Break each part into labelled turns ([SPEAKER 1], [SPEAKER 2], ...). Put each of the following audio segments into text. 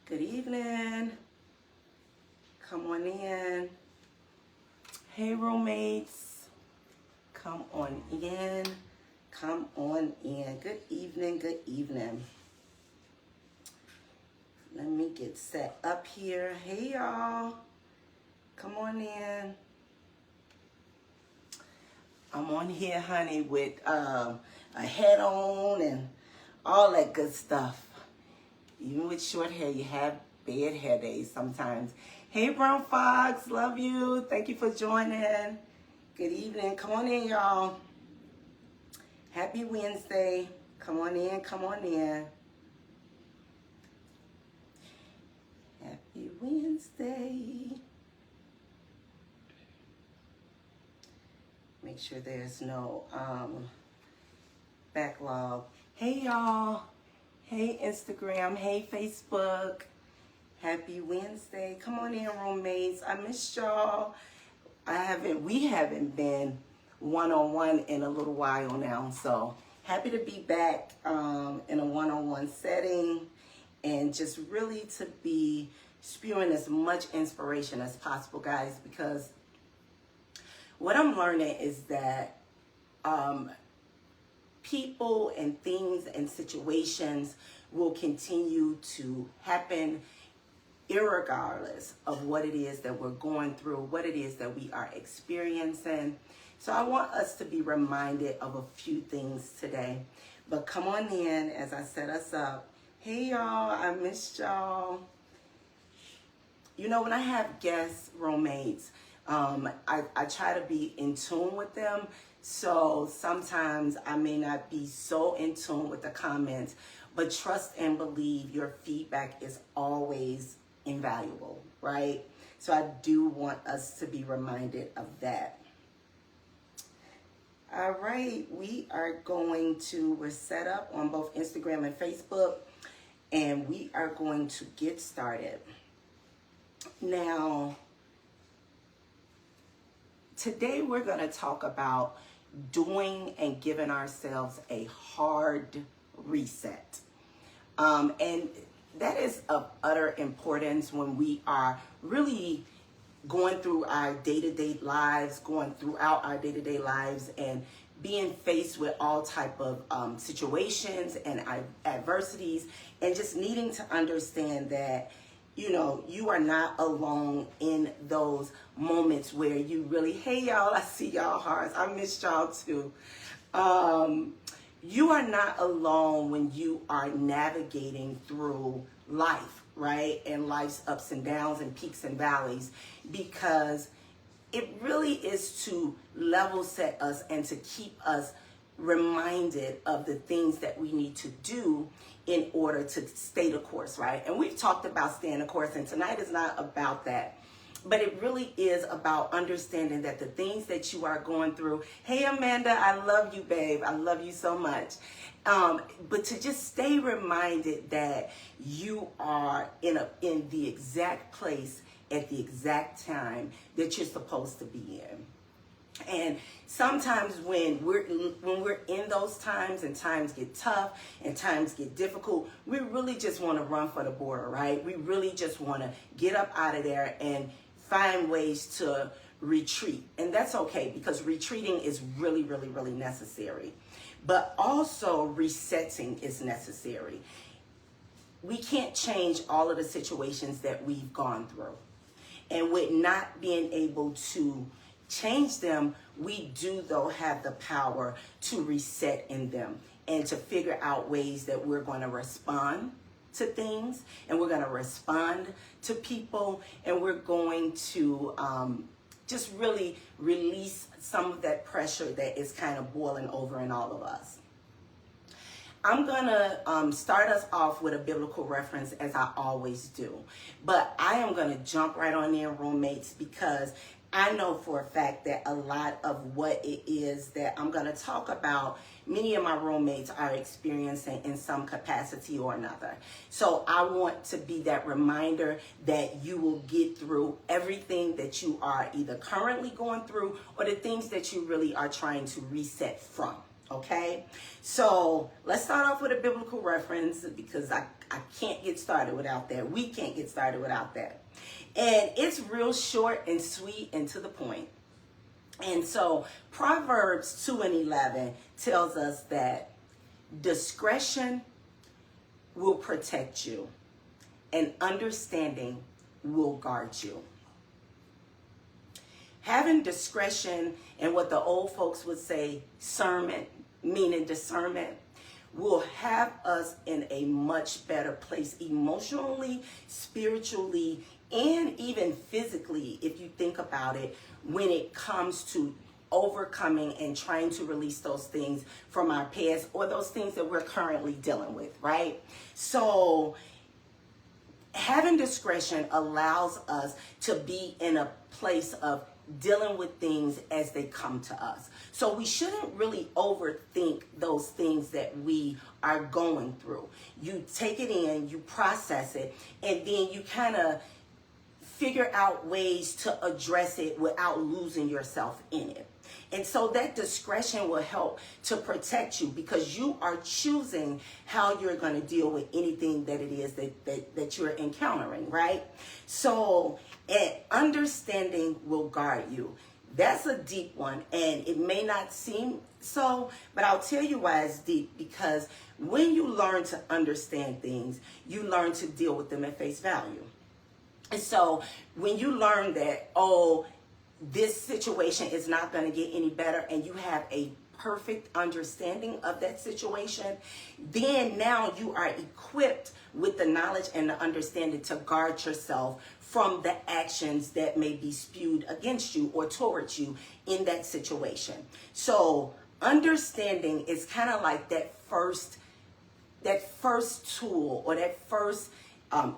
[SPEAKER 1] Good evening. Come on in. Hey, roommates. Come on in. Come on in. Good evening. Good evening. Let me get set up here. Hey, y'all. Come on in. I'm on here, honey, with a hat on and all that good stuff. Even with short hair, you have bad hair days sometimes. Hey, Brown Fox, love you. Thank you for joining. Good evening. Come on in, y'all. Happy Wednesday. Come on in, come on in. Happy Wednesday. Make sure there's no backlog. Hey, y'all. Hey, Instagram. Hey, Facebook. Happy Wednesday. Come on in, roommates. I missed y'all. We haven't been one-on-one in a little while now. So happy to be back in a one-on-one setting and just really to be spewing as much inspiration as possible, guys, because what I'm learning is that people and things and situations will continue to happen irregardless of what it is that we're going through, what it is that we are experiencing. So I want us to be reminded of a few things today. But come on in as I set us up. Hey, y'all, I missed y'all. You know, when I have guest roommates, I try to be in tune with them. So sometimes I may not be so in tune with the comments, but trust and believe your feedback is always invaluable, right? So I do want us to be reminded of that. All right, we're set up on both Instagram and Facebook, and we are going to get started. Now, today we're going to talk about doing and giving ourselves a hard reset. And that is of utter importance when we are really going through our day-to-day lives, going throughout our day-to-day lives and being faced with all type of situations and adversities, and just needing to understand that, you know, you are not alone in those moments where you really, hey y'all, I see y'all hearts, I missed y'all too. You are not alone when you are navigating through life, right? And life's ups and downs and peaks and valleys, because it really is to level set us and to keep us reminded of the things that we need to do in order to stay the course, right? And we've talked about staying the course, and tonight is not about that. But it really is about understanding that the things that you are going through, hey Amanda, I love you, babe. I love you so much. But to just stay reminded that you are in the exact place at the exact time that you're supposed to be in. And sometimes when we're in those times and times get tough and times get difficult, we really just want to run for the border, right? We really just want to get up out of there and find ways to retreat. And that's okay, because retreating is really, really, really necessary. But also resetting is necessary. We can't change all of the situations that we've gone through. And with not being able to change them, we do though have the power to reset in them and to figure out ways that we're going to respond to things, and we're going to respond to people, and we're going to just really release some of that pressure that is kind of boiling over in all of us. I'm going to start us off with a biblical reference, as I always do. But I am going to jump right on in, roommates, because I know for a fact that a lot of what it is that I'm going to talk about, many of my roommates are experiencing in some capacity or another. So I want to be that reminder that you will get through everything that you are either currently going through or the things that you really are trying to reset from. Okay, so let's start off with a biblical reference because I can't get started without that. We can't get started without that. And it's real short and sweet and to the point. And so Proverbs 2:11 tells us that discretion will protect you and understanding will guard you. Having discretion and what the old folks would say, discernment, meaning discernment, will have us in a much better place emotionally, spiritually, and even physically, if you think about it, when it comes to overcoming and trying to release those things from our past or those things that we're currently dealing with, right? So having discretion allows us to be in a place of dealing with things as they come to us. So we shouldn't really overthink those things that we are going through. You take it in, you process it, and then you kind of figure out ways to address it without losing yourself in it. And so that discretion will help to protect you because you are choosing how you're going to deal with anything that it is that you're encountering, right? So understanding will guard you. That's a deep one, and it may not seem so, but I'll tell you why it's deep, because when you learn to understand things, you learn to deal with them at face value. And so when you learn that, oh, this situation is not going to get any better, and you have a perfect understanding of that situation, then now you are equipped with the knowledge and the understanding to guard yourself from the actions that may be spewed against you or towards you in that situation. So understanding is kind of like that first tool or that first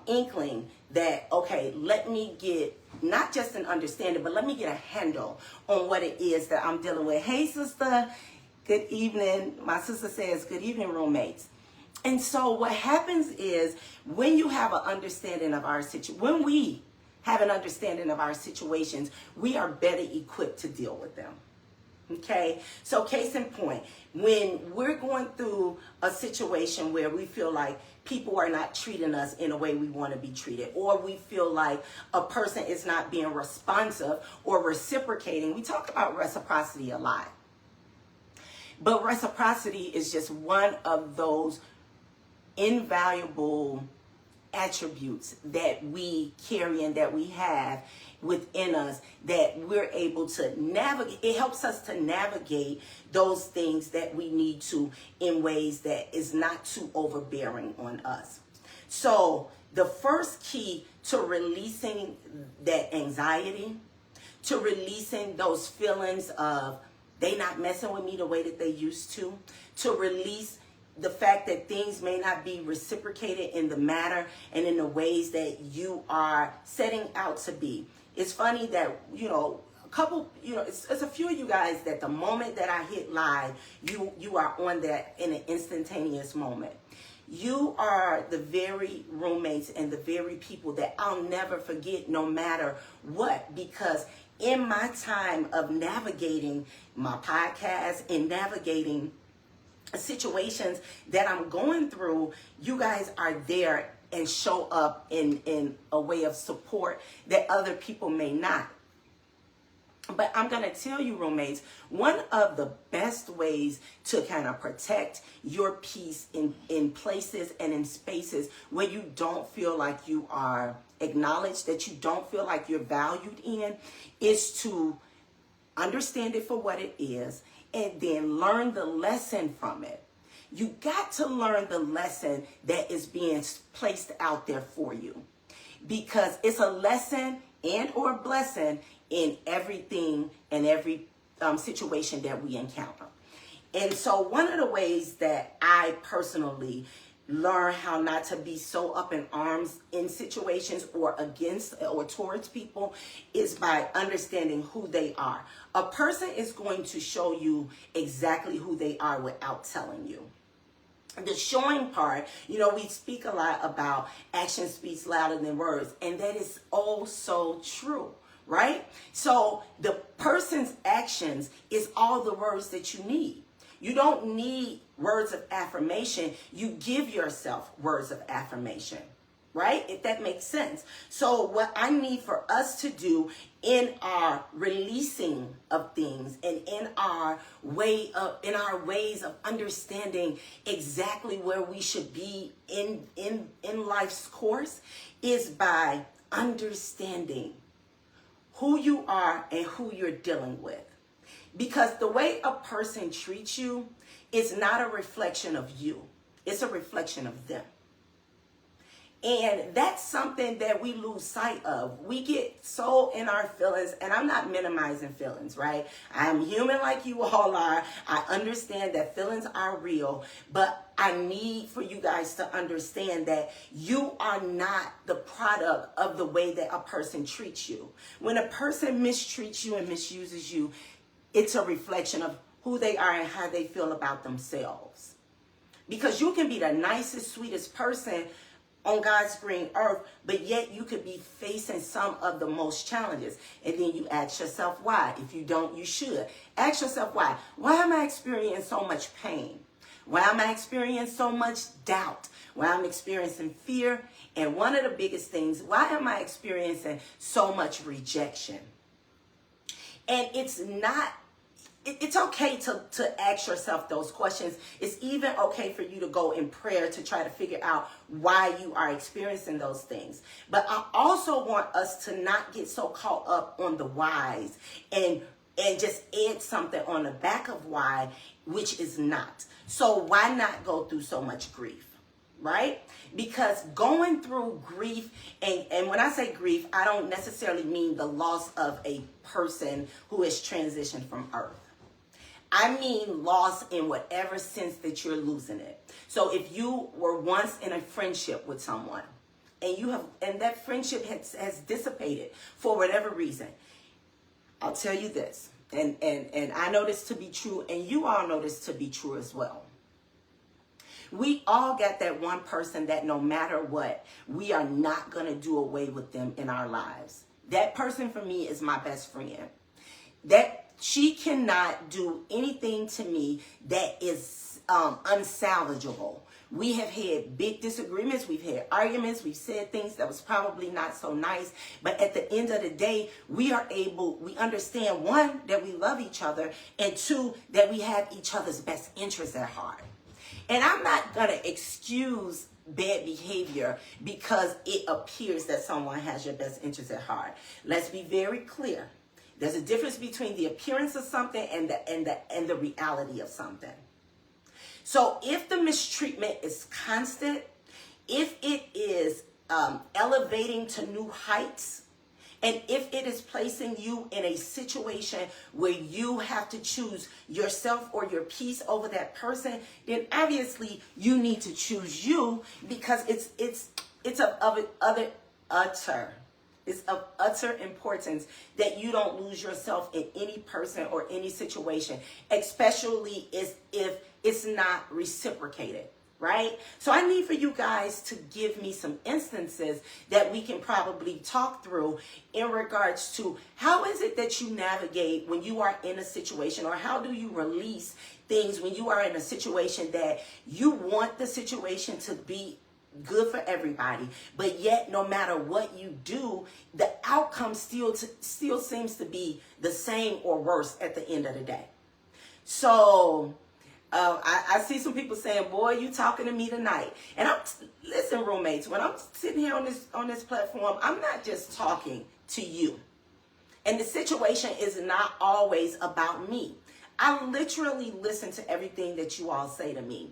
[SPEAKER 1] inkling that, okay, let me get not just an understanding, but let me get a handle on what it is that I'm dealing with. Hey, sister, good evening. My sister says, good evening, roommates. And so what happens is when you have an understanding of our situation, when we have an understanding of our situations, we are better equipped to deal with them. Okay, so case in point, when we're going through a situation where we feel like people are not treating us in a way we want to be treated, or we feel like a person is not being responsive or reciprocating, we talk about reciprocity a lot. But reciprocity is just one of those invaluable attributes that we carry and that we have within us, that we're able to navigate. It helps us to navigate those things that we need to in ways that is not too overbearing on us. So the first key to releasing that anxiety, to releasing those feelings of they not messing with me the way that they used to release the fact that things may not be reciprocated in the manner and in the ways that you are setting out to be. It's funny that, it's a few of you guys that the moment that I hit live, you are on that in an instantaneous moment. You are the very roommates and the very people that I'll never forget no matter what, because in my time of navigating my podcast and navigating situations that I'm going through, you guys are there and show up in a way of support that other people may not. But I'm going to tell you, roommates, one of the best ways to kind of protect your peace in places and in spaces where you don't feel like you are acknowledged, that you don't feel like you're valued in, is to understand it for what it is and then learn the lesson from it. You got to learn the lesson that is being placed out there for you, because it's a lesson and or blessing in everything and every situation that we encounter. And so one of the ways that I personally learn how not to be so up in arms in situations or against or towards people is by understanding who they are. A person is going to show you exactly who they are without telling you. The showing part, we speak a lot about action speaks louder than words, and that is oh so true, right? So the person's actions is all the words that you need. You don't need words of affirmation. You give yourself words of affirmation, right? If that makes sense. So what I need for us to do in our releasing of things and in our ways of understanding exactly where we should be in life's course is by understanding who you are and who you're dealing with. Because the way a person treats you is not a reflection of you. It's a reflection of them. And that's something that we lose sight of. We get so in our feelings, and I'm not minimizing feelings, right? I'm human like you all are. I understand that feelings are real, but I need for you guys to understand that you are not the product of the way that a person treats you. When a person mistreats you and misuses you, it's a reflection of who they are and how they feel about themselves. Because you can be the nicest, sweetest person on God's green earth, but yet you could be facing some of the most challenges. And then you ask yourself why. If you don't, you should. Ask yourself why. Why am I experiencing so much pain? Why am I experiencing so much doubt? Why am I experiencing fear? And one of the biggest things, why am I experiencing so much rejection? And it's okay to ask yourself those questions. It's even okay for you to go in prayer to try to figure out why you are experiencing those things. But I also want us to not get so caught up on the whys and just add something on the back of why, which is not. So why not go through so much grief? Right? Because going through grief, and when I say grief, I don't necessarily mean the loss of a person who has transitioned from earth. I mean loss in whatever sense that you're losing it. So if you were once in a friendship with someone and that friendship has dissipated for whatever reason, I'll tell you this, and I know this to be true, and you all know this to be true as well. We all got that one person that no matter what, we are not going to do away with them in our lives. That person for me is my best friend. That she cannot do anything to me that is unsalvageable. We have had big disagreements. We've had arguments. We've said things that was probably not so nice. But at the end of the day, we understand, one, that we love each other, and two, that we have each other's best interests at heart. And I'm not going to excuse bad behavior because it appears that someone has your best interests at heart. Let's be very clear. There's a difference between the appearance of something and the reality of something. So if the mistreatment is constant, if it is elevating to new heights, and if it is placing you in a situation where you have to choose yourself or your peace over that person, then obviously you need to choose you, because it's of utter importance that you don't lose yourself in any person or any situation, especially if it's not reciprocated. Right? So I need for you guys to give me some instances that we can probably talk through in regards to how is it that you navigate when you are in a situation, or how do you release things when you are in a situation that you want the situation to be good for everybody, but yet no matter what you do, the outcome still seems to be the same or worse at the end of the day. So I see some people saying, boy, you talking to me tonight. And listen, roommates, when I'm sitting here on this platform, I'm not just talking to you. And the situation is not always about me. I literally listen to everything that you all say to me.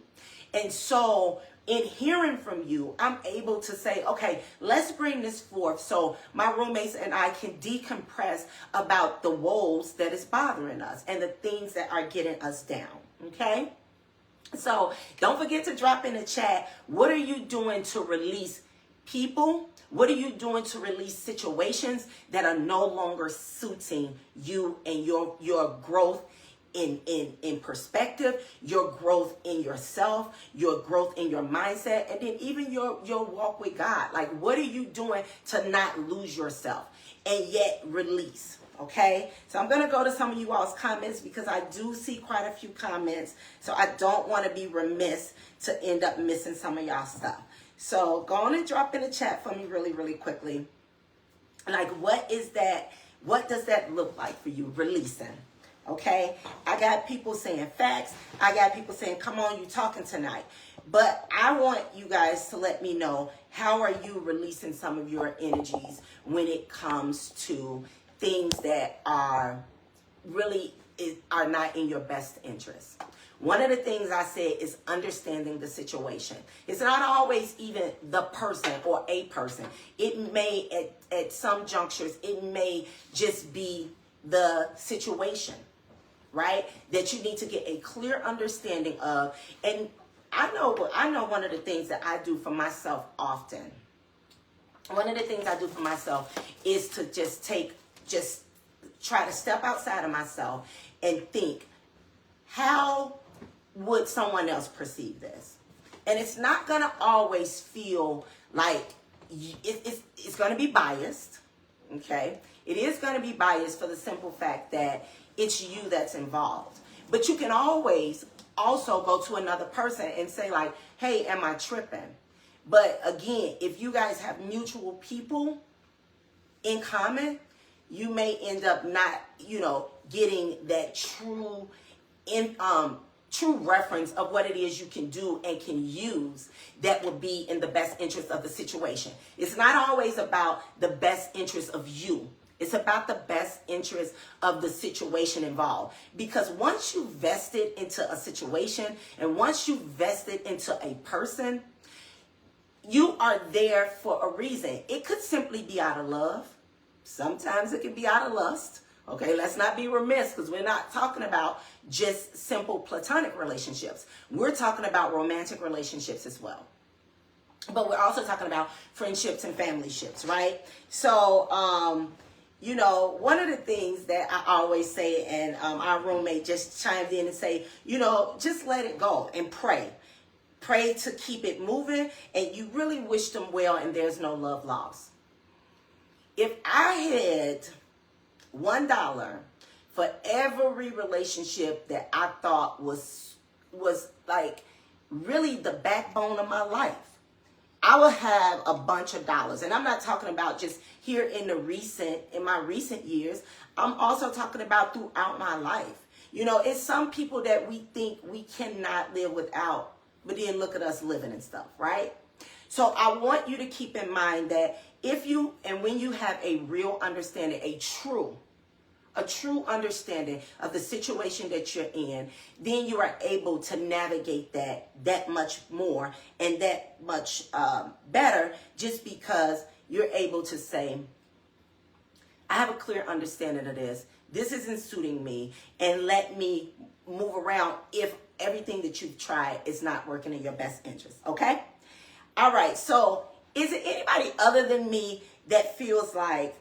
[SPEAKER 1] And so in hearing from you, I'm able to say, okay, let's bring this forth so my roommates and I can decompress about the woes that is bothering us and the things that are getting us down. Okay? So don't forget to drop in the chat. What are you doing to release people? What are you doing to release situations that are no longer suiting you and your growth in perspective, your growth in yourself, your growth in your mindset, and then even your walk with God? Like, what are you doing to not lose yourself and yet release? Okay, so I'm going to go to some of you all's comments because I do see quite a few comments. So I don't want to be remiss to end up missing some of y'all stuff. So go on and drop in the chat for me really, really quickly. Like, what is that? What does that look like for you, releasing? Okay, I got people saying facts. I got people saying, come on, you talking tonight. But I want you guys to let me know, how are you releasing some of your energies when it comes to things that are really are not in your best interest? One of the things I said is understanding the situation. It's not always even the person or a person. It may, at some junctures, it may just be the situation, right? That you need to get a clear understanding of. And I know one of the things that I do for myself often. One of the things I do for myself is to just try to step outside of myself and think, how would someone else perceive this? And it's not going to always feel like it's going to be biased, okay? It is going to be biased for the simple fact that it's you that's involved. But you can always also go to another person and say like, hey, am I tripping? But again, if you guys have mutual people in common, you may end up not, getting that true reference of what it is you can do and can use that will be in the best interest of the situation. It's not always about the best interest of you. It's about the best interest of the situation involved. Because once you vested into a situation and once you vested into a person, you are there for a reason. It could simply be out of love. Sometimes it can be out of lust. Okay, let's not be remiss because we're not talking about just simple platonic relationships. We're talking about romantic relationships as well. But we're also talking about friendships and family ships, right? So, one of the things that I always say, and our roommate just chimed in and say, just let it go and pray. Pray to keep it moving, and you really wish them well, and there's no love lost. If I had $1 for every relationship that I thought was like really the backbone of my life, I would have a bunch of dollars. And I'm not talking about just here in my recent years. I'm also talking about throughout my life. It's some people that we think we cannot live without, but then look at us living and stuff, right? So I want you to keep in mind that when you have a real understanding, a true understanding of the situation that you're in, then you are able to navigate that much more and that much better, just because you're able to say, I have a clear understanding of this. This isn't suiting me, and let me move around if everything that you've tried is not working in your best interest, okay? All right, so is it anybody other than me that feels like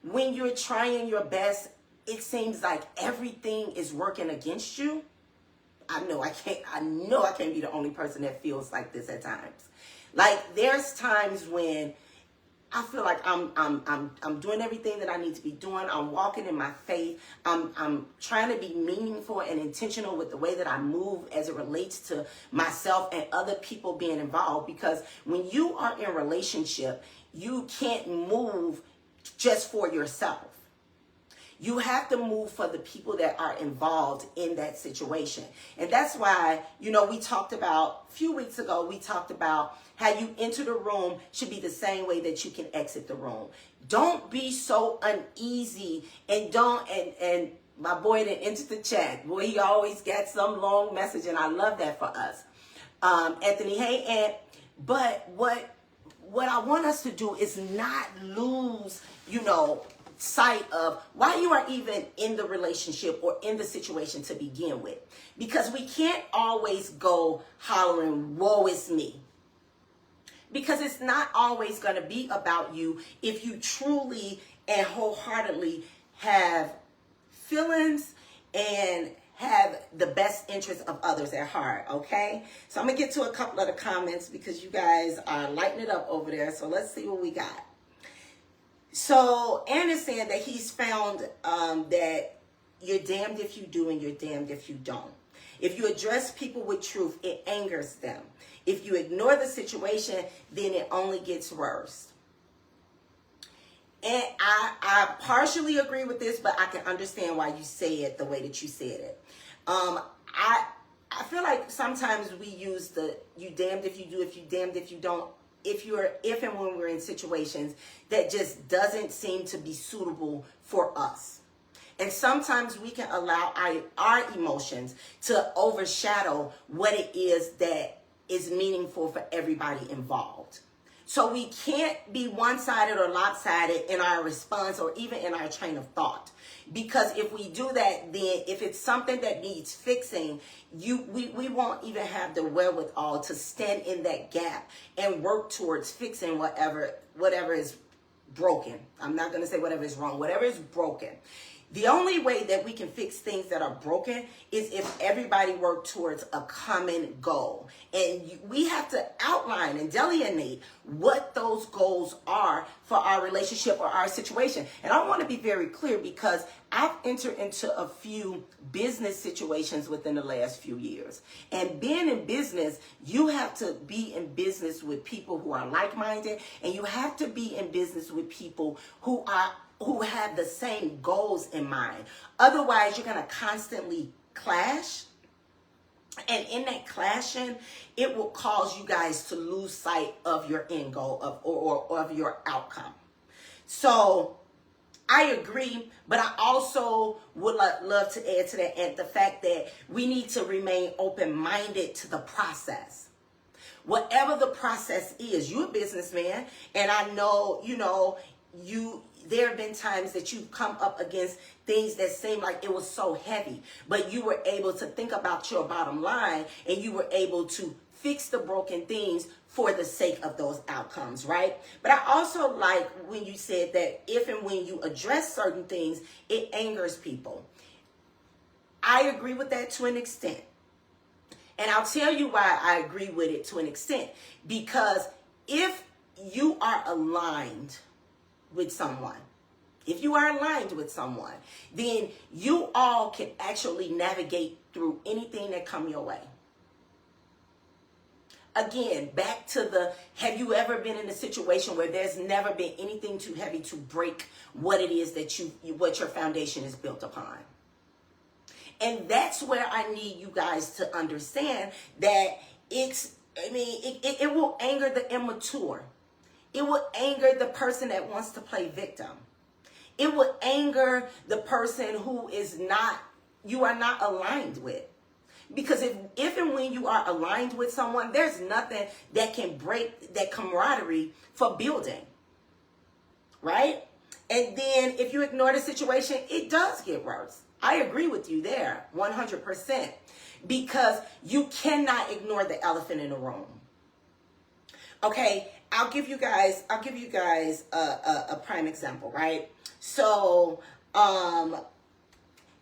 [SPEAKER 1] when you're trying your best, it seems like everything is working against you? I know I can't be the only person that feels like this at times. Like, there's times when I feel like I'm doing everything that I need to be doing. I'm walking in my faith. I'm trying to be meaningful and intentional with the way that I move as it relates to myself and other people being involved. Because when you are in a relationship, you can't move just for yourself. You have to move for the people that are involved in that situation. And that's why, we talked about, a few weeks ago, we talked about how you enter the room should be the same way that you can exit the room. Don't be so uneasy and and my boy that entered the chat, boy, he always got some long message, and I love that for us. Anthony, hey, Aunt. But what I want us to do is not lose, sight of why you are even in the relationship or in the situation to begin with. Because we can't always go hollering, woe is me. Because it's not always going to be about you if you truly and wholeheartedly have feelings and have the best interest of others at heart, okay? So I'm going to get to a couple of the comments because you guys are lighting it up over there. So let's see what we got. So Aaron is saying that he's found that you're damned if you do and you're damned if you don't. If you address people with truth, it angers them. If you ignore the situation, then it only gets worse. And I partially agree with this, but I can understand why you say it the way that you said it. I feel like sometimes we use the you damned if you do, if you damned if you don't, if and when we're in situations that just doesn't seem to be suitable for us. And sometimes we can allow our emotions to overshadow what it is that is meaningful for everybody involved. So we can't be one-sided or lopsided in our response or even in our train of thought. Because if we do that, then if it's something that needs fixing, we won't even have the wherewithal to stand in that gap and work towards fixing whatever is broken. I'm not going to say whatever is wrong, whatever is broken. The only way that we can fix things that are broken is if everybody works towards a common goal. And we have to outline and delineate what those goals are for our relationship or our situation. And I want to be very clear because I've entered into a few business situations within the last few years. And being in business, you have to be in business with people who are like-minded, and you have to be in business with people who have the same goals in mind. Otherwise, you're going to constantly clash. And in that clashing, it will cause you guys to lose sight of your end goal or of your outcome. So I agree, but I also would love to add to that and the fact that we need to remain open-minded to the process. Whatever the process is, you're a businessman, and I know, there have been times that you've come up against things that seem like it was so heavy, but you were able to think about your bottom line and you were able to fix the broken things for the sake of those outcomes, right? But I also like when you said that if and when you address certain things, it angers people. I agree with that to an extent. And I'll tell you why I agree with it to an extent. Because if you are aligned with someone, then you all can actually navigate through anything that come your way. Again, back to have you ever been in a situation where there's never been anything too heavy to break what it is that what your foundation is built upon? And that's where I need you guys to understand that it will anger the immature. It will anger the person that wants to play victim. It will anger the person who you are not aligned with. Because if and when you are aligned with someone, there's nothing that can break that camaraderie for building. Right? And then if you ignore the situation, it does get worse. I agree with you there, 100%. Because you cannot ignore the elephant in the room. Okay, I'll give you guys a prime example, right? So,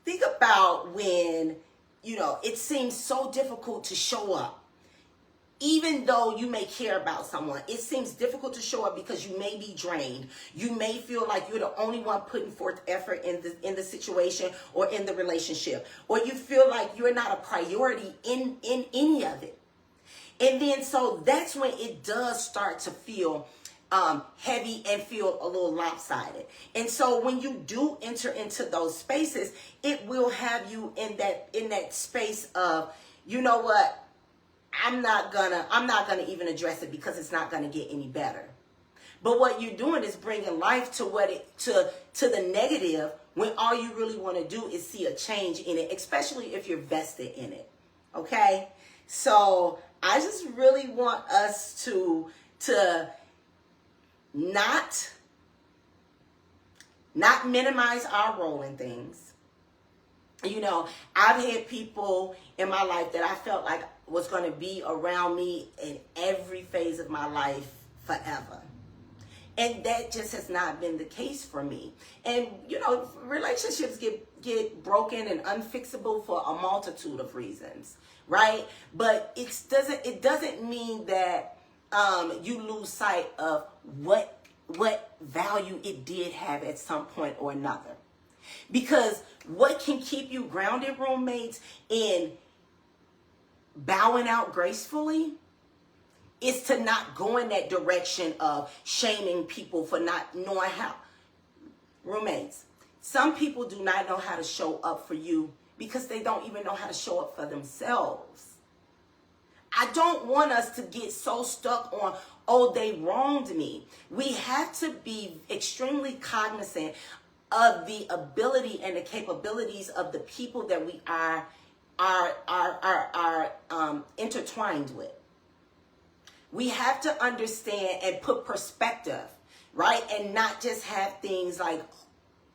[SPEAKER 1] think about when, it seems so difficult to show up. Even though you may care about someone, it seems difficult to show up because you may be drained. You may feel like you're the only one putting forth effort in the situation or in the relationship. Or you feel like you're not a priority in any of it. And then so that's when it does start to feel heavy and feel a little lopsided. And so when you do enter into those spaces, it will have you in that space of, you know what, I'm not gonna even address it because it's not gonna get any better. But what you're doing is bringing life to to the negative when all you really want to do is see a change in it, especially if you're vested in it. Okay, so I just really want us to not minimize our role in things. I've had people in my life that I felt like was going to be around me in every phase of my life forever. And that just has not been the case for me. And, relationships get broken and unfixable for a multitude of reasons, right? But it doesn't mean that you lose sight of what what value it did have at some point or another. Because what can keep you grounded, roommates, in bowing out gracefully is to not go in that direction of shaming people for not knowing how. Roommates, some people do not know how to show up for you because they don't even know how to show up for themselves. I don't want us to get so stuck on, oh, they wronged me. We have to be extremely cognizant of the ability and the capabilities of the people that we are intertwined with. We have to understand and put perspective, right? And not just have things like,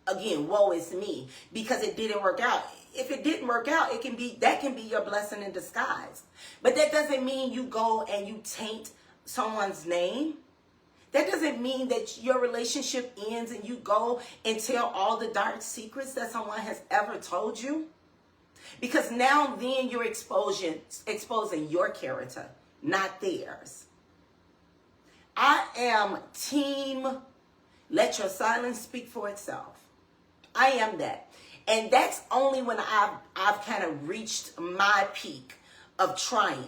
[SPEAKER 1] again, woe is me, because it didn't work out. If it didn't work out, that can be your blessing in disguise. But that doesn't mean you go and you taint someone's name. That doesn't mean that your relationship ends and you go and tell all the dark secrets that someone has ever told you. Because now then you're exposing your character, not theirs. I am team let your silence speak for itself. I am that. And that's only when I've kind of reached my peak of trying.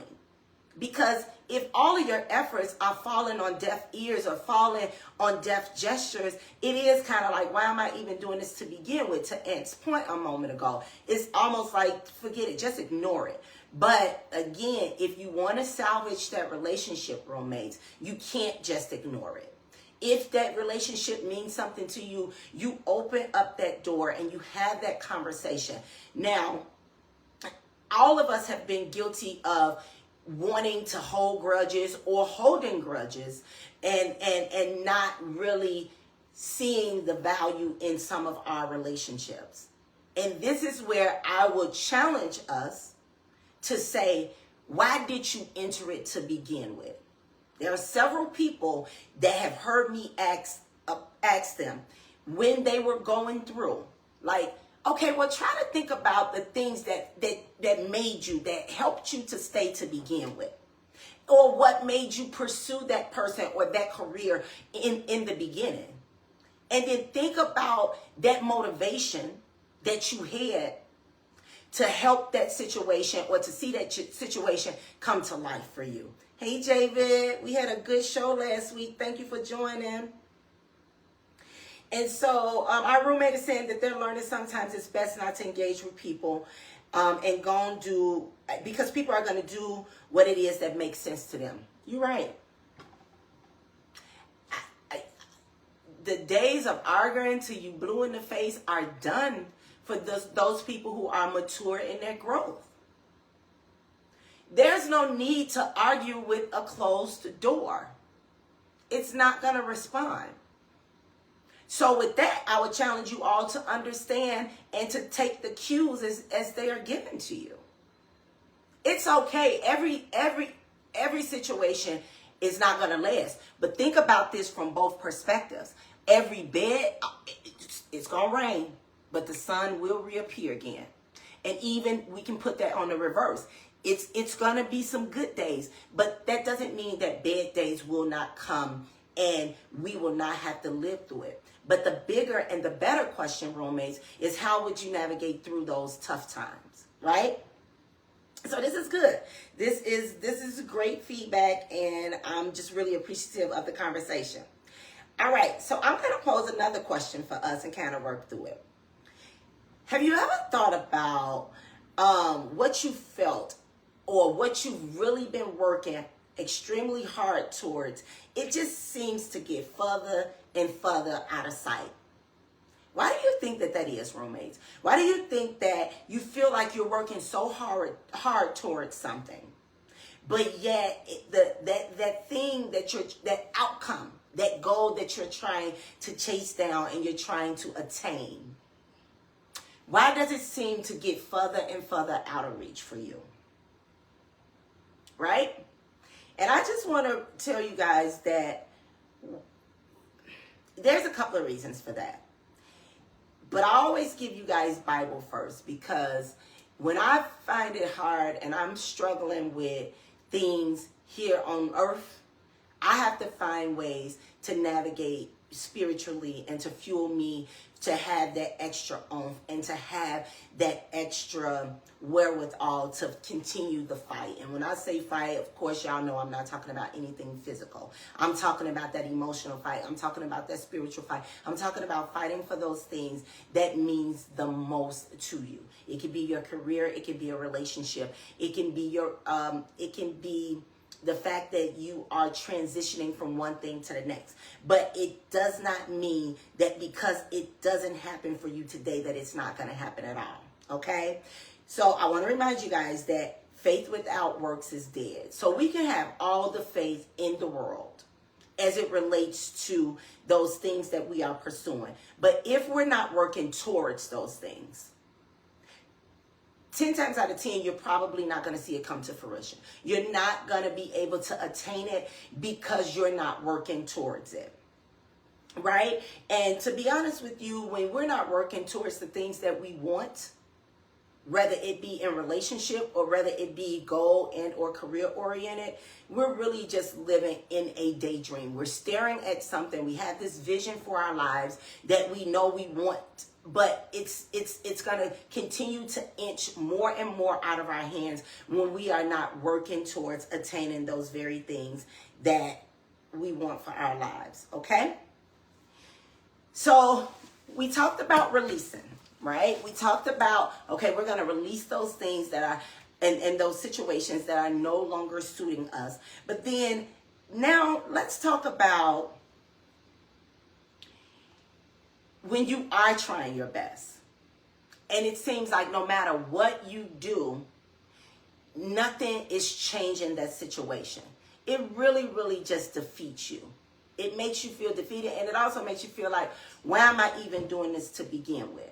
[SPEAKER 1] Because if all of your efforts are falling on deaf ears or falling on deaf gestures, it is kind of like, why am I even doing this to begin with? To Ant's point a moment ago, it's almost like, forget it, just ignore it. But again, if you want to salvage that relationship, roommates, you can't just ignore it. If that relationship means something to you, you open up that door and you have that conversation. Now, all of us have been guilty of wanting to hold grudges or holding grudges and not really seeing the value in some of our relationships. And this is where I would challenge us to say, why did you enter it to begin with? There are several people that have heard me ask them when they were going through, like, okay, well, try to think about the things that made you, that helped you to stay to begin with. Or what made you pursue that person or that career in the beginning. And then think about that motivation that you had to help that situation or to see that situation come to life for you. Hey, David, we had a good show last week. Thank you for joining. And so our roommate is saying that they're learning sometimes it's best not to engage with people and go and do, because people are going to do what it is that makes sense to them. You're right. The days of arguing till you blue in the face are done for those people who are mature in their growth. There's no need to argue with a closed door. It's not going to respond. So with that, I would challenge you all to understand and to take the cues as they are given to you. It's okay. Every situation is not going to last. But think about this from both perspectives. Every bed, it's going to rain, but the sun will reappear again. And even we can put that on the reverse. It's going to be some good days, but that doesn't mean that bad days will not come and we will not have to live through it. But the bigger and the better question, roommates, is how would you navigate through those tough times, right? So this is good. This is great feedback, and I'm just really appreciative of the conversation. All right, so I'm going to pose another question for us and kind of work through it. Have you ever thought about what you felt or what you've really been working extremely hard towards? It just seems to get further and further out of sight. Why do you think that is, roommates? Why do you think that you feel like you're working so hard towards something, but yet that thing that outcome, that goal that you're trying to chase down and you're trying to attain, why does it seem to get further and further out of reach for you? Right? And I just want to tell you guys that there's a couple of reasons for that. But I always give you guys Bible first, because when I find it hard and I'm struggling with things here on earth, I have to find ways to navigate spiritually and to fuel me to have that extra oomph and to have that extra wherewithal to continue the fight. And when I say fight, of course, y'all know I'm not talking about anything physical. I'm talking about that emotional fight. I'm talking about that spiritual fight. I'm talking about fighting for those things that means the most to you. It could be your career. It could be a relationship. It can be the fact that you are transitioning from one thing to the next. But it does not mean that because it doesn't happen for you today that it's not going to happen at all. Okay? So I want to remind you guys that faith without works is dead. So we can have all the faith in the world as it relates to those things that we are pursuing. But if we're not working towards those things, 10 times out of 10, you're probably not going to see it come to fruition. You're not going to be able to attain it because you're not working towards it. Right? And to be honest with you, when we're not working towards the things that we want, whether it be in relationship or whether it be goal and or career oriented, we're really just living in a daydream. We're staring at something. We have this vision for our lives that we know we want, but it's going to continue to inch more and more out of our hands when we are not working towards attaining those very things that we want for our lives. Okay? So we talked about releasing, right? We talked about, okay, we're going to release those things that are, and those situations that are no longer suiting us. But then now let's talk about when you are trying your best. And it seems like no matter what you do, nothing is changing that situation. It really, really just defeats you. It makes you feel defeated, and it also makes you feel like, why am I even doing this to begin with?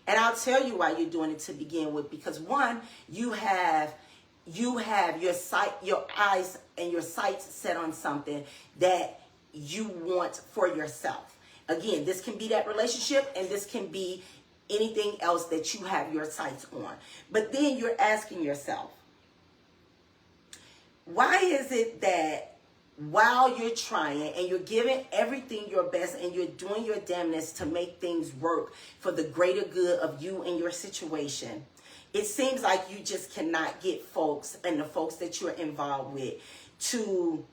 [SPEAKER 1] And I'll tell you why you're doing it to begin with, because one, you have your eyes and your sights set on something that you want for yourself. Again, this can be that relationship, and this can be anything else that you have your sights on. But then you're asking yourself, why is it that while you're trying and you're giving everything your best and you're doing your damnness to make things work for the greater good of you and your situation, it seems like you just cannot get folks and the folks that you're involved with to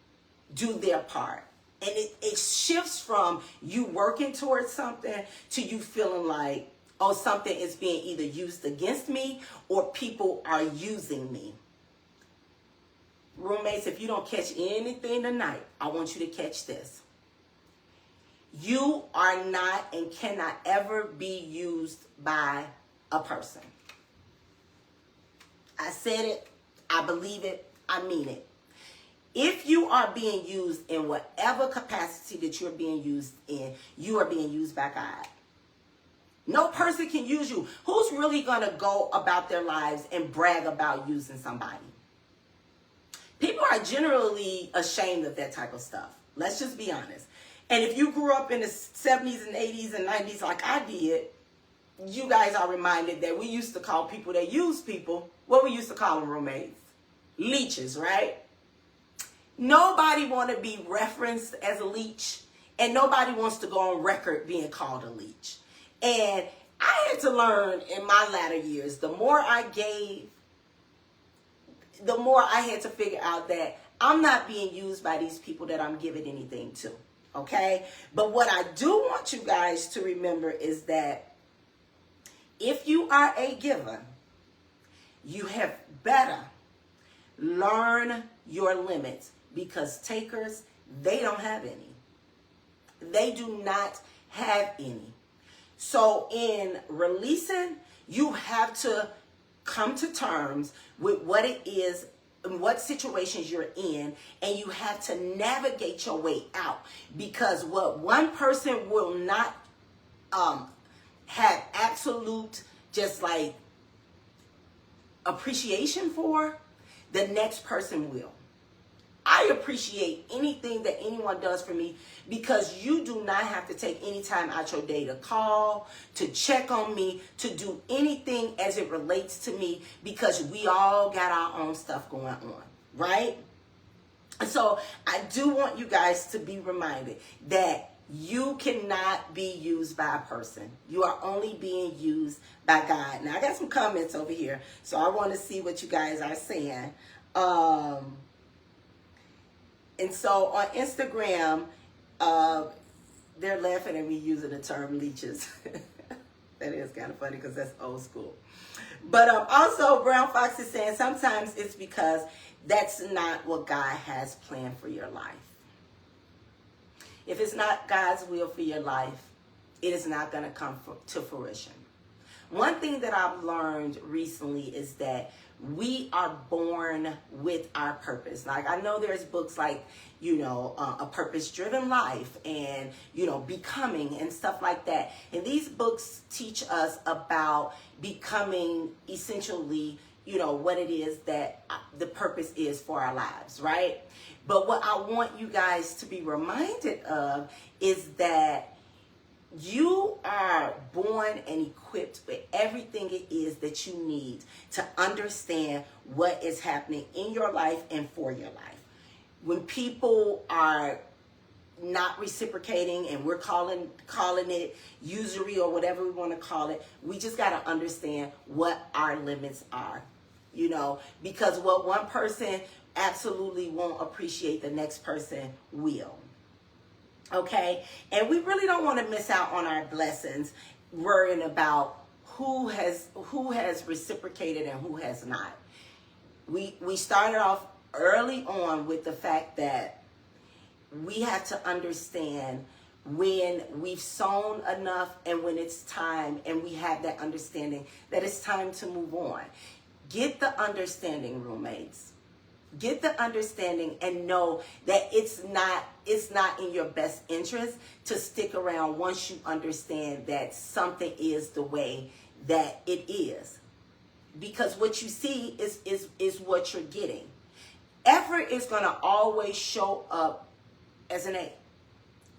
[SPEAKER 1] do their part? And it shifts from you working towards something to you feeling like, oh, something is being either used against me or people are using me. Roommates, if you don't catch anything tonight, I want you to catch this. You are not and cannot ever be used by a person. I said it, I believe it, I mean it. If you are being used in whatever capacity that you're being used in, you are being used by God. No person can use you. Who's really going to go about their lives and brag about using somebody? People are generally ashamed of that type of stuff. Let's just be honest. And if you grew up in the 70s and 80s and 90s like I did, you guys are reminded that we used to call people that use people, what we used to call them, roommates? Leeches, right? Nobody want to be referenced as a leech, and nobody wants to go on record being called a leech. And I had to learn in my latter years, the more I gave, the more I had to figure out that I'm not being used by these people that I'm giving anything to, okay? But what I do want you guys to remember is that if you are a giver, you have better learn your limits, because takers, they don't have any. They do not have any. So in releasing, you have to come to terms with what it is and what situations you're in, and you have to navigate your way out, because what one person will not have absolute just like appreciation for, the next person will. I appreciate anything that anyone does for me, because you do not have to take any time out your day to call, to check on me, to do anything as it relates to me, because we all got our own stuff going on, right? So I do want you guys to be reminded that you cannot be used by a person. You are only being used by God. Now I got some comments over here, so I want to see what you guys are saying. And so on Instagram, they're laughing at me using the term leeches. That is kind of funny because that's old school. But also Brown Fox is saying sometimes it's because that's not what God has planned for your life. If it's not God's will for your life, it is not going to come to fruition. One thing that I've learned recently is that we are born with our purpose. Like, I know there's books like, A Purpose-Driven Life and, Becoming and stuff like that. And these books teach us about becoming essentially, what it is that the purpose is for our lives, right? But what I want you guys to be reminded of is that you are born and equipped with everything it is that you need to understand what is happening in your life and for your life. When people are not reciprocating and we're calling it usury or whatever we want to call it, we just got to understand what our limits are, because what one person absolutely won't appreciate, the next person will. Okay, and we really don't want to miss out on our blessings worrying about who has reciprocated and who has not. We started off early on with the fact that we have to understand when we've sown enough and when it's time, and we have that understanding that it's time to move on. Get the understanding, roommates. Get the understanding and know that it's not in your best interest to stick around once you understand that something is the way that it is. Because what you see is what you're getting. Effort is going to always show up as an A.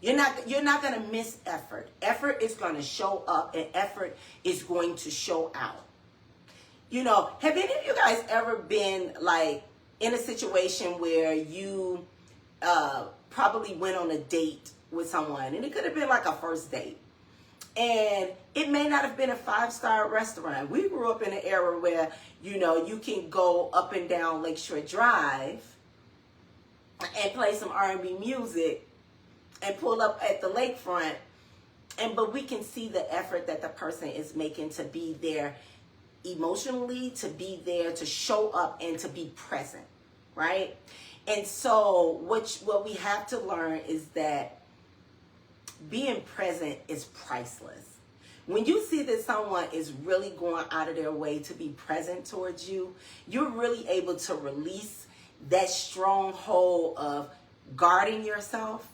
[SPEAKER 1] You're not going to miss effort. Effort is going to show up, and effort is going to show out. Have any of you guys ever been like in a situation where you probably went on a date with someone, and it could have been like a first date, and it may not have been a 5-star restaurant. We grew up in an era where, you can go up and down Lakeshore Drive and play some R&B music and pull up at the lakefront, but we can see the effort that the person is making to be there emotionally, to be there, to show up, and to be present. Right? And so what we have to learn is that being present is priceless. When you see that someone is really going out of their way to be present towards you, you're really able to release that stronghold of guarding yourself,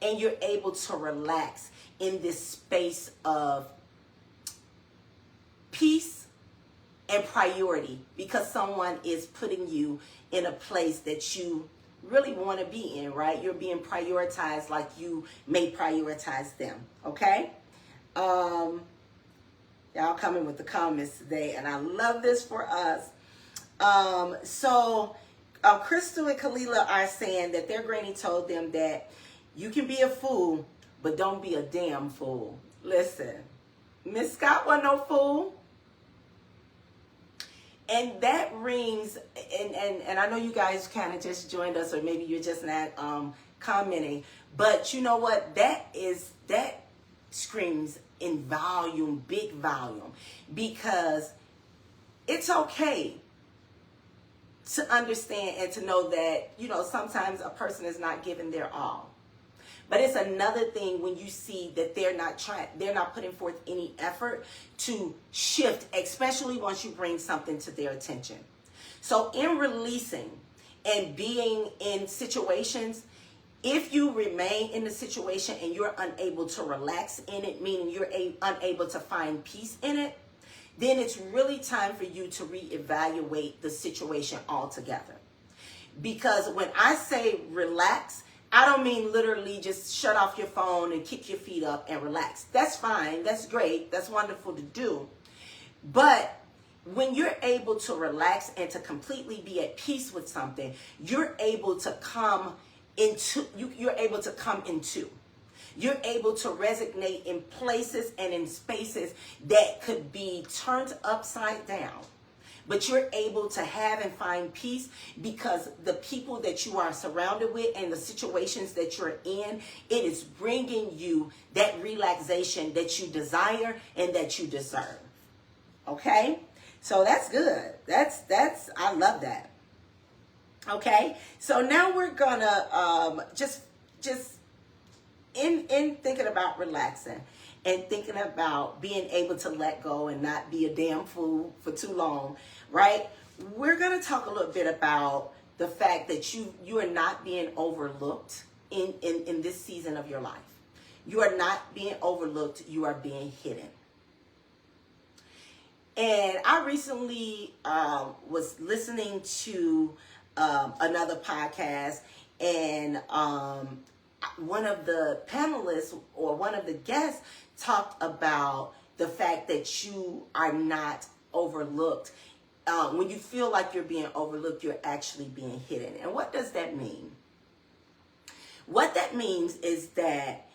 [SPEAKER 1] and you're able to relax in this space of peace and priority, because someone is putting you in a place that you really want to be in, right? You're being prioritized like you may prioritize them, okay? Y'all coming with the comments today, and I love this for us. Crystal and Kalila are saying that their granny told them that you can be a fool, but don't be a damn fool. Listen, Miss Scott wasn't no fool. And that rings, and I know you guys kind of just joined us, or maybe you're just not commenting, but you know what? That screams in volume, big volume, because it's okay to understand and to know that, sometimes a person is not giving their all. But it's another thing when you see that they're not putting forth any effort to shift, especially once you bring something to their attention. So in releasing and being in situations, if you remain in the situation and you're unable to relax in it, meaning you're unable to find peace in it, then it's really time for you to reevaluate the situation altogether. Because when I say relax, I don't mean literally just shut off your phone and kick your feet up and relax. That's fine. That's great. That's wonderful to do. But when you're able to relax and to completely be at peace with something, you're able to come into, you're able to come into. You're able to resonate in places and in spaces that could be turned upside down. But you're able to have and find peace because the people that you are surrounded with and the situations that you're in, it is bringing you that relaxation that you desire and that you deserve. Okay? So that's good. That's I love that. Okay? So now we're gonna just in thinking about relaxing and thinking about being able to let go and not be a damn fool for too long, right? We're going to talk a little bit about the fact that you are not being overlooked in this season of your life. You are not being overlooked. You are being hidden. And I recently was listening to another podcast, and one of the panelists or one of the guests talked about the fact that you are not overlooked. When you feel like you're being overlooked, you're actually being hidden. And what does that mean? What that means is that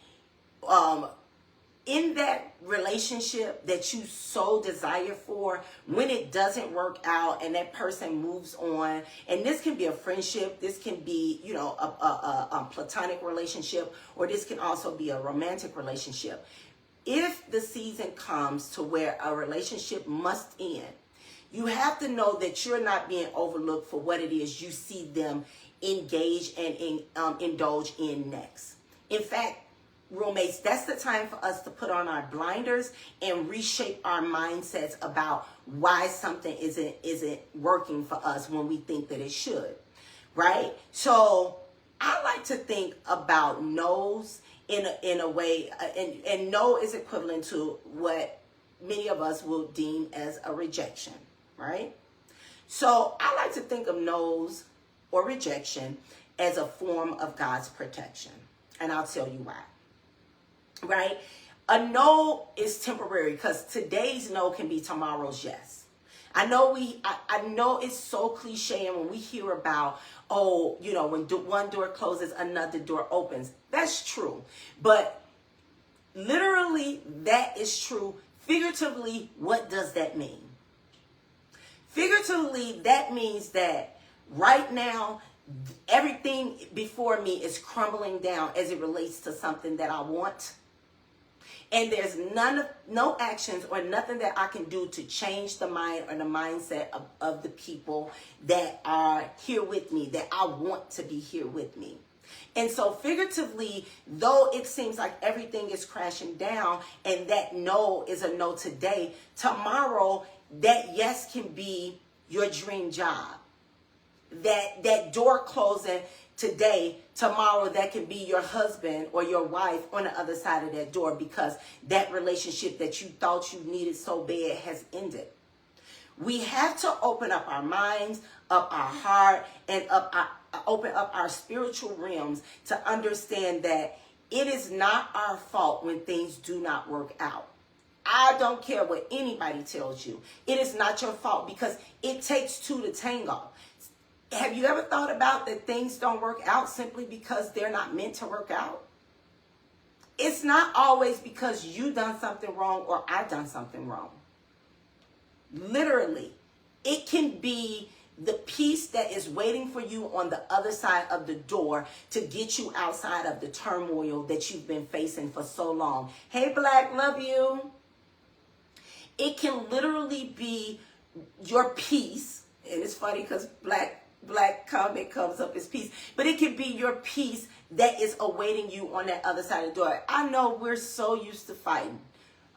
[SPEAKER 1] in that relationship that you so desire for, when it doesn't work out and that person moves on, and this can be a friendship, this can be, you know, a platonic relationship, or this can also be a romantic relationship. If the season comes to where a relationship must end, you have to know that you're not being overlooked for what it is you see them engage and indulge in next. In fact, roommates, that's the time for us to put on our blinders and reshape our mindsets about why something isn't working for us when we think that it should, right? So I like to think about no's in a way, and no is equivalent to what many of us will deem as a rejection, right? So I like to think of no's or rejection as a form of God's protection, and I'll tell you why. Right? A no is temporary because today's no can be tomorrow's yes. I know I know it's so cliche, and when we hear about, oh, you know, when one door closes, another door opens. That's true. But literally, that is true. Figuratively, what does that mean? Figuratively, that means that right now, everything before me is crumbling down as it relates to something that I want. And there's no actions or nothing that I can do to change the mind or the mindset of the people that are here with me, that I want to be here with me. And so figuratively, though it seems like everything is crashing down and that no is a no today, tomorrow that yes can be your dream job. That door closing today, tomorrow that can be your husband or your wife on the other side of that door, because that relationship that you thought you needed so bad has ended. We have to open up our minds, up our heart, and open up our spiritual realms to understand that it is not our fault when things do not work out. I don't care what anybody tells you. It is not your fault, because it takes two to tango. Have you ever thought about that things don't work out simply because they're not meant to work out? It's not always because you done something wrong or I done something wrong. Literally, it can be the peace that is waiting for you on the other side of the door to get you outside of the turmoil that you've been facing for so long. Hey, Black, love you. It can literally be your peace, and it's funny because Black comment comes up as peace, but it can be your peace that is awaiting you on that other side of the door. I know we're so used to fighting.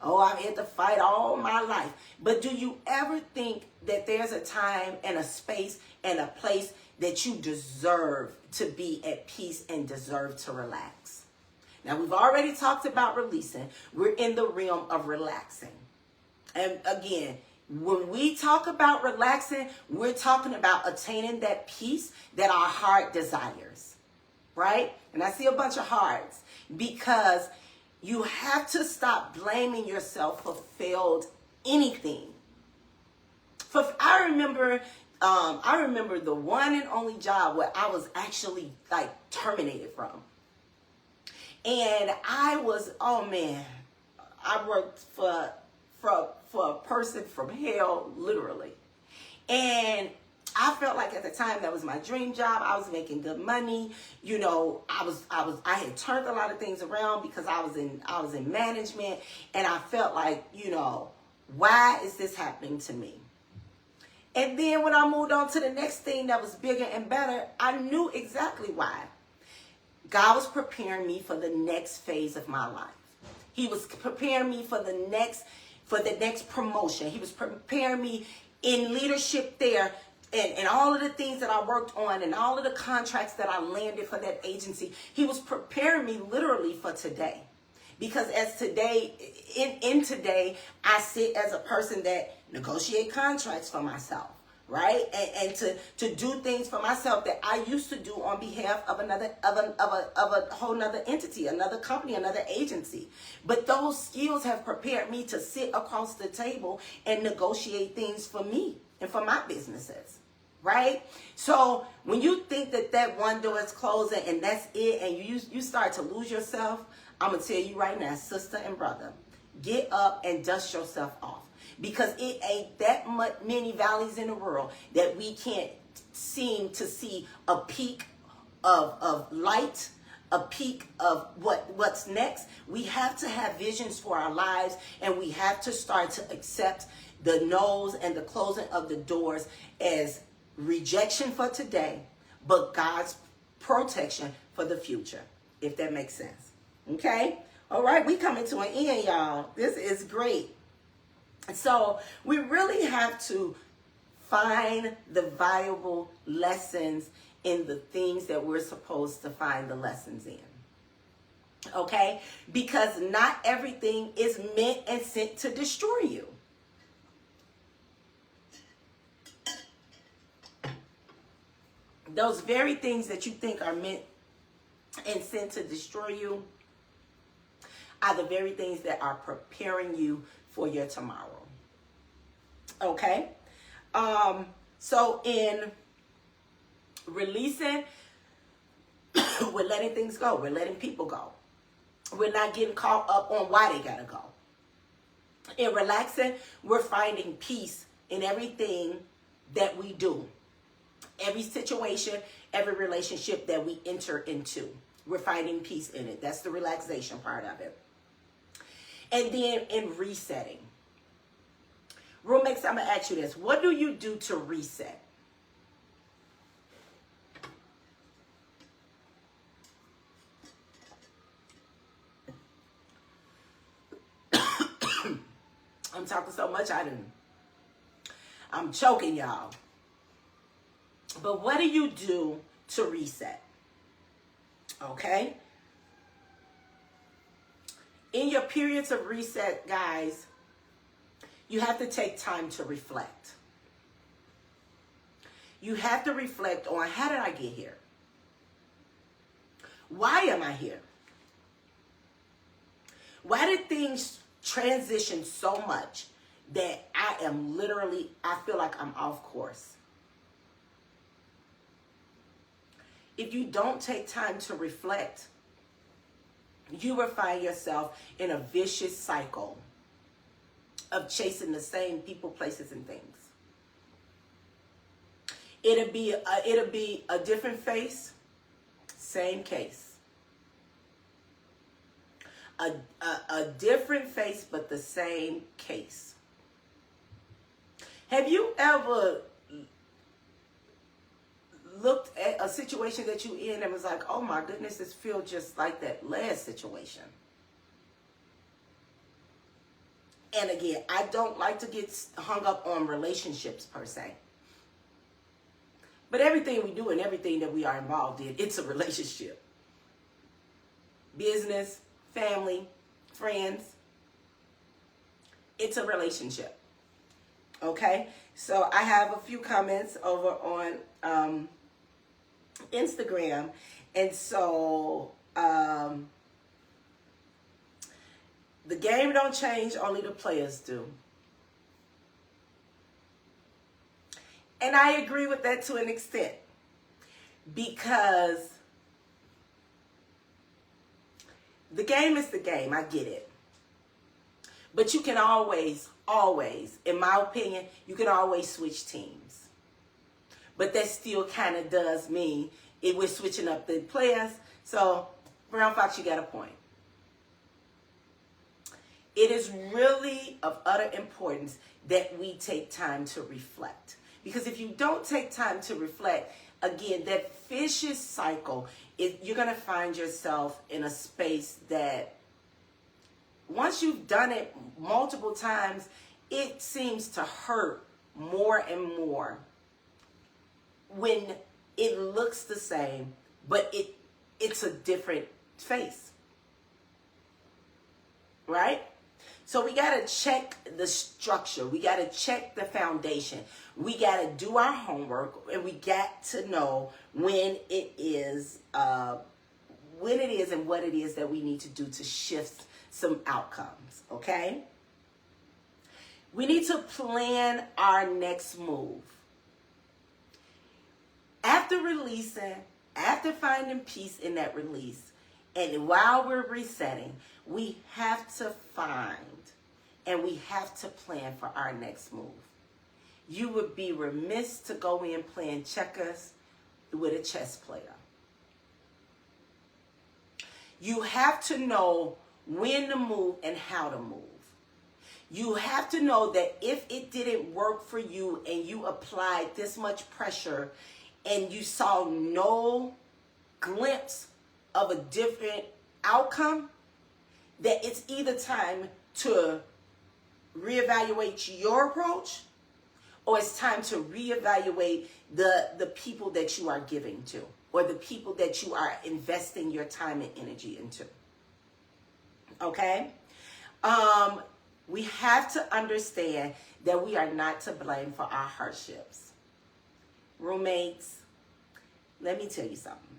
[SPEAKER 1] Oh, I've had to fight all my life. But do you ever think that there's a time and a space and a place that you deserve to be at peace and deserve to relax? Now, we've already talked about releasing. We're in the realm of relaxing. And again, when we talk about relaxing, we're talking about attaining that peace that our heart desires, right? And I see a bunch of hearts, because you have to stop blaming yourself for failed anything. I remember the one and only job where I was actually like terminated from. And I was, oh man, I worked for a person from hell, literally. And I felt like at the time that was my dream job. I was making good money. You know, I had turned a lot of things around because I was in management, and I felt like, you know, why is this happening to me? And then when I moved on to the next thing that was bigger and better, I knew exactly why. God was preparing me for the next phase of my life. He was preparing me for the next promotion. He was preparing me in leadership there, and all of the things that I worked on and all of the contracts that I landed for that agency. He was preparing me literally for today. Because as today, in today, I sit as a person that negotiate contracts for myself, right? And to do things for myself that I used to do on behalf of a whole nother entity, another company, another agency. But those skills have prepared me to sit across the table and negotiate things for me and for my businesses, right? So when you think that one door is closing and that's it, and you start to lose yourself, I'm going to tell you right now, sister and brother, get up and dust yourself off. Because it ain't that many valleys in the world that we can't seem to see a peak of light, a peak of what's next. We have to have visions for our lives, and we have to start to accept the no's and the closing of the doors as rejection for today, but God's protection for the future, if that makes sense. Okay? All right, we coming to an end, y'all. This is great. So we really have to find the valuable lessons in the things that we're supposed to find the lessons in. Okay? Because not everything is meant and sent to destroy you. Those very things that you think are meant and sent to destroy you are the very things that are preparing you for your tomorrow. Okay? So in releasing, we're letting things go. We're letting people go. We're not getting caught up on why they gotta go. In relaxing, we're finding peace in everything that we do. Every situation, every relationship that we enter into, we're finding peace in it. That's the relaxation part of it. And then in resetting. Roommates, I'm going to ask you this. What do you do to reset? I'm talking so much, I'm choking, y'all. But what do you do to reset? Okay? In your periods of reset, guys, you have to take time to reflect. You have to reflect on, how did I get here? Why am I here? Why did things transition so much that I feel like I'm off course? If you don't take time to reflect, you will find yourself in a vicious cycle of chasing the same people, places, and things. It'll be a different face, same case. A different face, but the same case. Have you ever looked at a situation that you in and was like, oh my goodness, this feels just like that last situation? And again, I don't like to get hung up on relationships per se. But everything we do and everything that we are involved in, it's a relationship. Business, family, friends. It's a relationship. Okay? So I have a few comments over on Instagram. And so the game don't change, only the players do. And I agree with that to an extent, because the game is the game. I get it. But you can always, in my opinion, you can always switch teams. But that still kind of does mean if we're switching up the players. So, Brown Fox, you got a point. It is really of utter importance that we take time to reflect. Because if you don't take time to reflect, again, that vicious cycle, you're going to find yourself in a space that once you've done it multiple times, it seems to hurt more and more when it looks the same, but it's a different face. Right? So we got to check the structure. We got to check the foundation. We got to do our homework, and we got to know when it is and what it is that we need to do to shift some outcomes, okay? We need to plan our next move. After releasing, after finding peace in that release, and while we're resetting, we have to find and we have to plan for our next move. You would be remiss to go in playing checkers with a chess player. You have to know when to move and how to move. You have to know that if it didn't work for you and you applied this much pressure and you saw no glimpse of a different outcome, that it's either time to reevaluate your approach, or it's time to reevaluate the people that you are giving to, or the people that you are investing your time and energy into. Okay? We have to understand that we are not to blame for our hardships. Roommates, let me tell you something.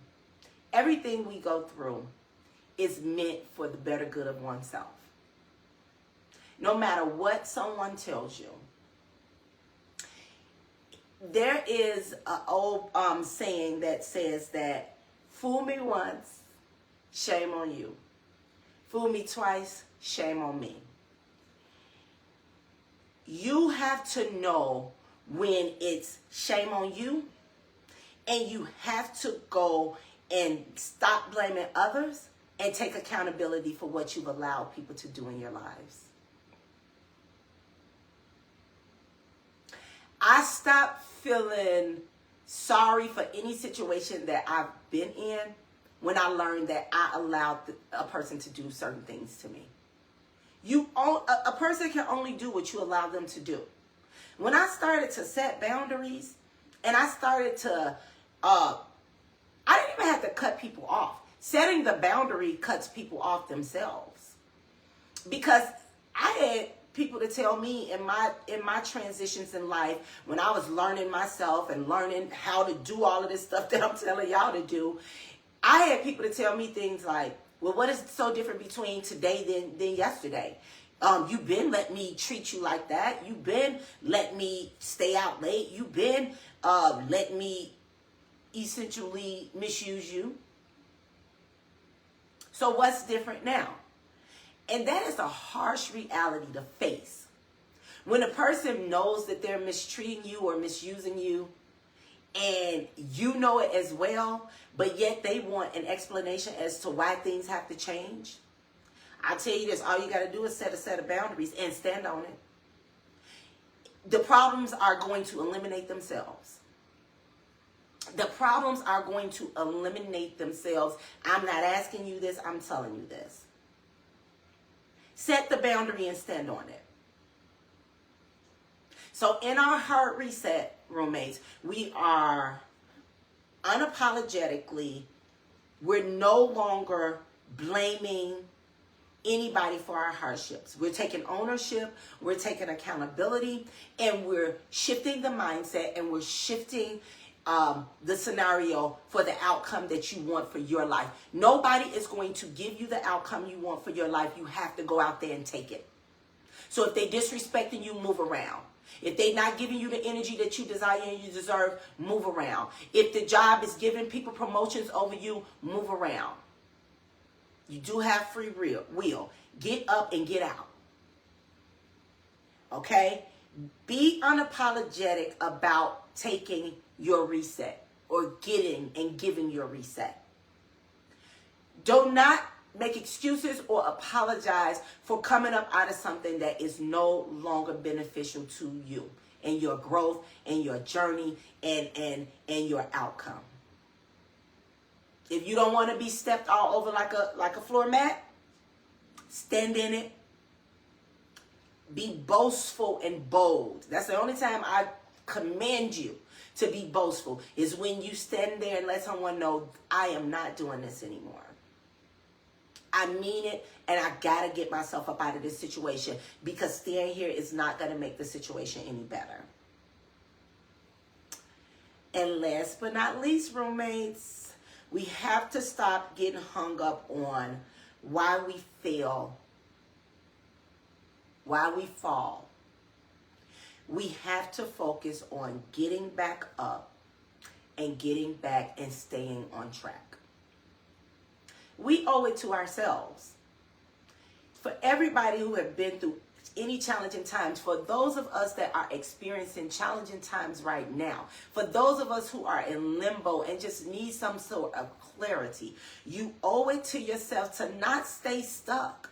[SPEAKER 1] Everything we go through is meant for the better good of oneself. No matter what someone tells you. There is an old saying that says that, fool me once, shame on you. Fool me twice, shame on me. You have to know when it's shame on you, and you have to go and stop blaming others and take accountability for what you've allowed people to do in your lives. I stopped feeling sorry for any situation that I've been in when I learned that I allowed a person to do certain things to me. A person can only do what you allow them to do. When I started to set boundaries, and I started to, I didn't even have to cut people off. Setting the boundary cuts people off themselves. Because I had people to tell me in my transitions in life, when I was learning myself and learning how to do all of this stuff that I'm telling y'all to do, I had people to tell me things like, well, what is so different between today than yesterday? You've been letting me treat you like that. You've been letting me stay out late. You've been letting me essentially misuse you. So what's different now? And that is a harsh reality to face. When a person knows that they're mistreating you or misusing you, and you know it as well, but yet they want an explanation as to why things have to change. I tell you this, all you got to do is set a set of boundaries and stand on it. The problems are going to eliminate themselves. The problems are going to eliminate themselves. I'm not asking you this, I'm telling you this. Set the boundary and stand on it. So in our hard reset, roommates, we are unapologetically, we're no longer blaming anybody for our hardships. We're taking ownership, we're taking accountability, and we're shifting the mindset, and we're shifting the scenario for the outcome that you want for your life. Nobody is going to give you the outcome you want for your life. You have to go out there and take it. So if they disrespecting you, move around. If they not giving you the energy that you desire and you deserve, move around. If the job is giving people promotions over you, move around. You do have free will. Get up and get out. Okay? Be unapologetic about taking your reset or getting and giving your reset. Do not make excuses or apologize for coming up out of something that is no longer beneficial to you and your growth and your journey and your outcome. If you don't want to be stepped all over like a floor mat, stand in it. Be boastful and bold. That's the only time I commend you to be boastful, is when you stand there and let someone know, I am not doing this anymore. I mean it, and I got to get myself up out of this situation, because staying here is not going to make the situation any better. And last but not least, roommates, we have to stop getting hung up on why we fail, why we fall. We have to focus on getting back up and getting back and staying on track. We owe it to ourselves. For everybody who have been through any challenging times, for those of us that are experiencing challenging times right now, for those of us who are in limbo and just need some sort of clarity, you owe it to yourself to not stay stuck.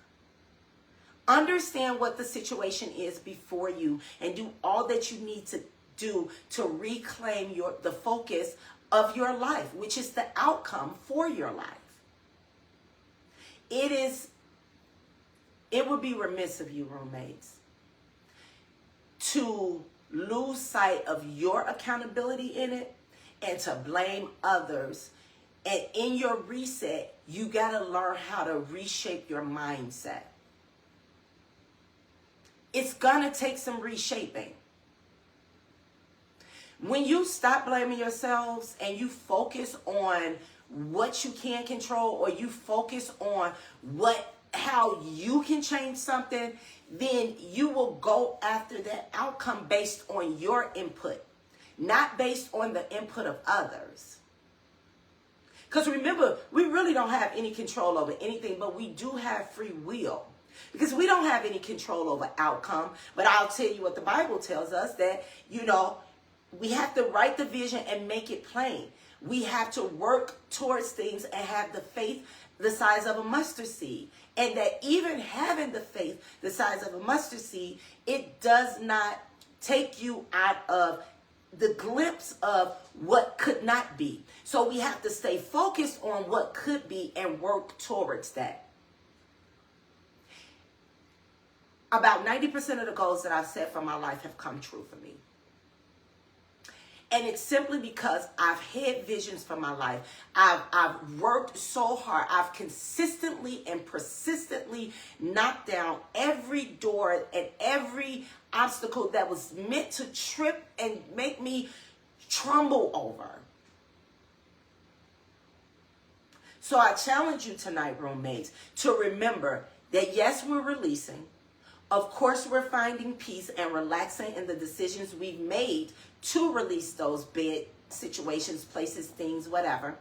[SPEAKER 1] Understand what the situation is before you and do all that you need to do to reclaim the focus of your life, which is the outcome for your life. It would be remiss of you, roommates, to lose sight of your accountability in it and to blame others. And in your reset, you got to learn how to reshape your mindset. It's going to take some reshaping. When you stop blaming yourselves and you focus on what you can control, or you focus on how you can change something, then you will go after that outcome based on your input, not based on the input of others. Because remember, we really don't have any control over anything, but we do have free will. Because we don't have any control over outcome. But I'll tell you what the Bible tells us, that, we have to write the vision and make it plain. We have to work towards things and have the faith the size of a mustard seed. And that even having the faith the size of a mustard seed, it does not take you out of the glimpse of what could not be. So we have to stay focused on what could be and work towards that. About 90% of the goals that I've set for my life have come true for me. And it's simply because I've had visions for my life. I've worked so hard. I've consistently and persistently knocked down every door and every obstacle that was meant to trip and make me tremble over. So I challenge you tonight, roommates, to remember that yes, we're releasing. Of course, we're finding peace and relaxing in the decisions we've made to release those bad situations, places, things, whatever.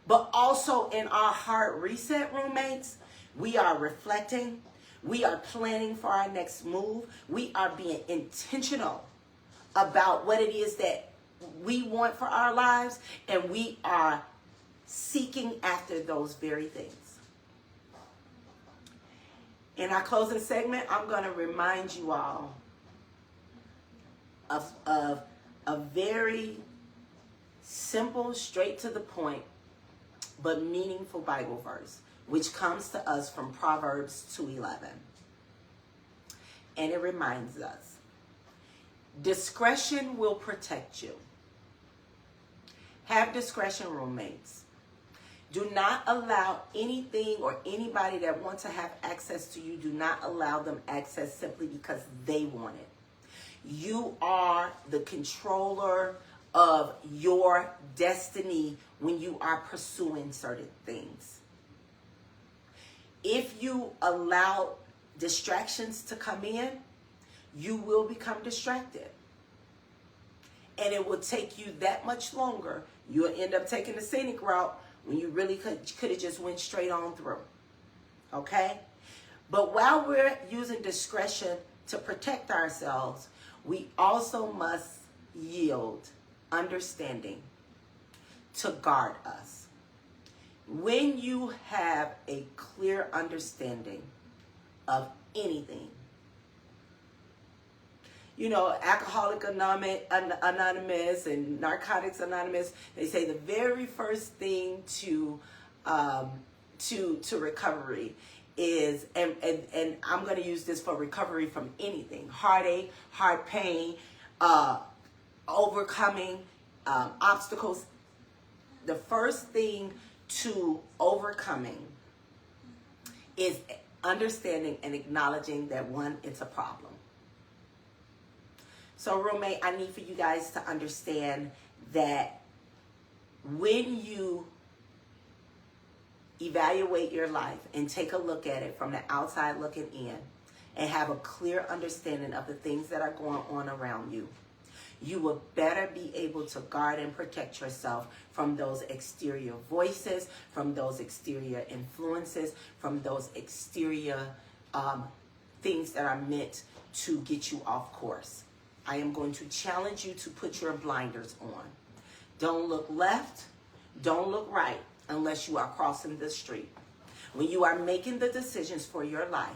[SPEAKER 1] But also in our heart reset, roommates, we are reflecting. We are planning for our next move. We are being intentional about what it is that we want for our lives. And we are seeking after those very things. In our closing segment, I'm going to remind you all of a very simple, straight to the point, but meaningful Bible verse, which comes to us from Proverbs 2:11. And it reminds us, discretion will protect you. Have discretion, roommates. Do not allow anything or anybody that wants to have access to you, do not allow them access simply because they want it. You are the controller of your destiny when you are pursuing certain things. If you allow distractions to come in, you will become distracted. And it will take you that much longer. You'll end up taking the scenic route when you really could have just went straight on through. Okay? But while we're using discretion to protect ourselves, we also must yield understanding to guard us. When you have a clear understanding of anything, you know, Alcoholics Anonymous and Narcotics Anonymous, they say the very first thing to recovery is, and I'm going to use this for recovery from anything, heartache, heart pain, overcoming obstacles. The first thing to overcoming is understanding and acknowledging that, one, it's a problem. So roommate, I need for you guys to understand that when you evaluate your life and take a look at it from the outside looking in and have a clear understanding of the things that are going on around you, you will better be able to guard and protect yourself from those exterior voices, from those exterior influences, from those exterior things that are meant to get you off course. I am going to challenge you to put your blinders on. Don't look left, don't look right unless you are crossing the street. When you are making the decisions for your life,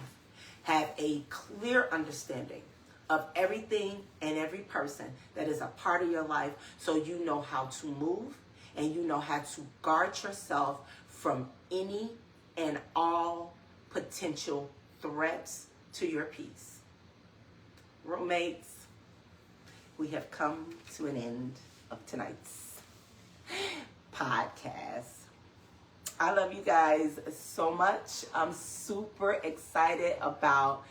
[SPEAKER 1] have a clear understanding of everything and every person that is a part of your life, so you know how to move and you know how to guard yourself from any and all potential threats to your peace. Roommates, we have come to an end of tonight's podcast. I love you guys so much. I'm super excited about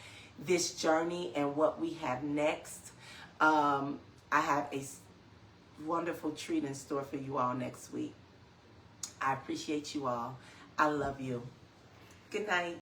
[SPEAKER 1] this journey and what we have next. I have a wonderful treat in store for you all next week. I appreciate you all. I love you. Good night.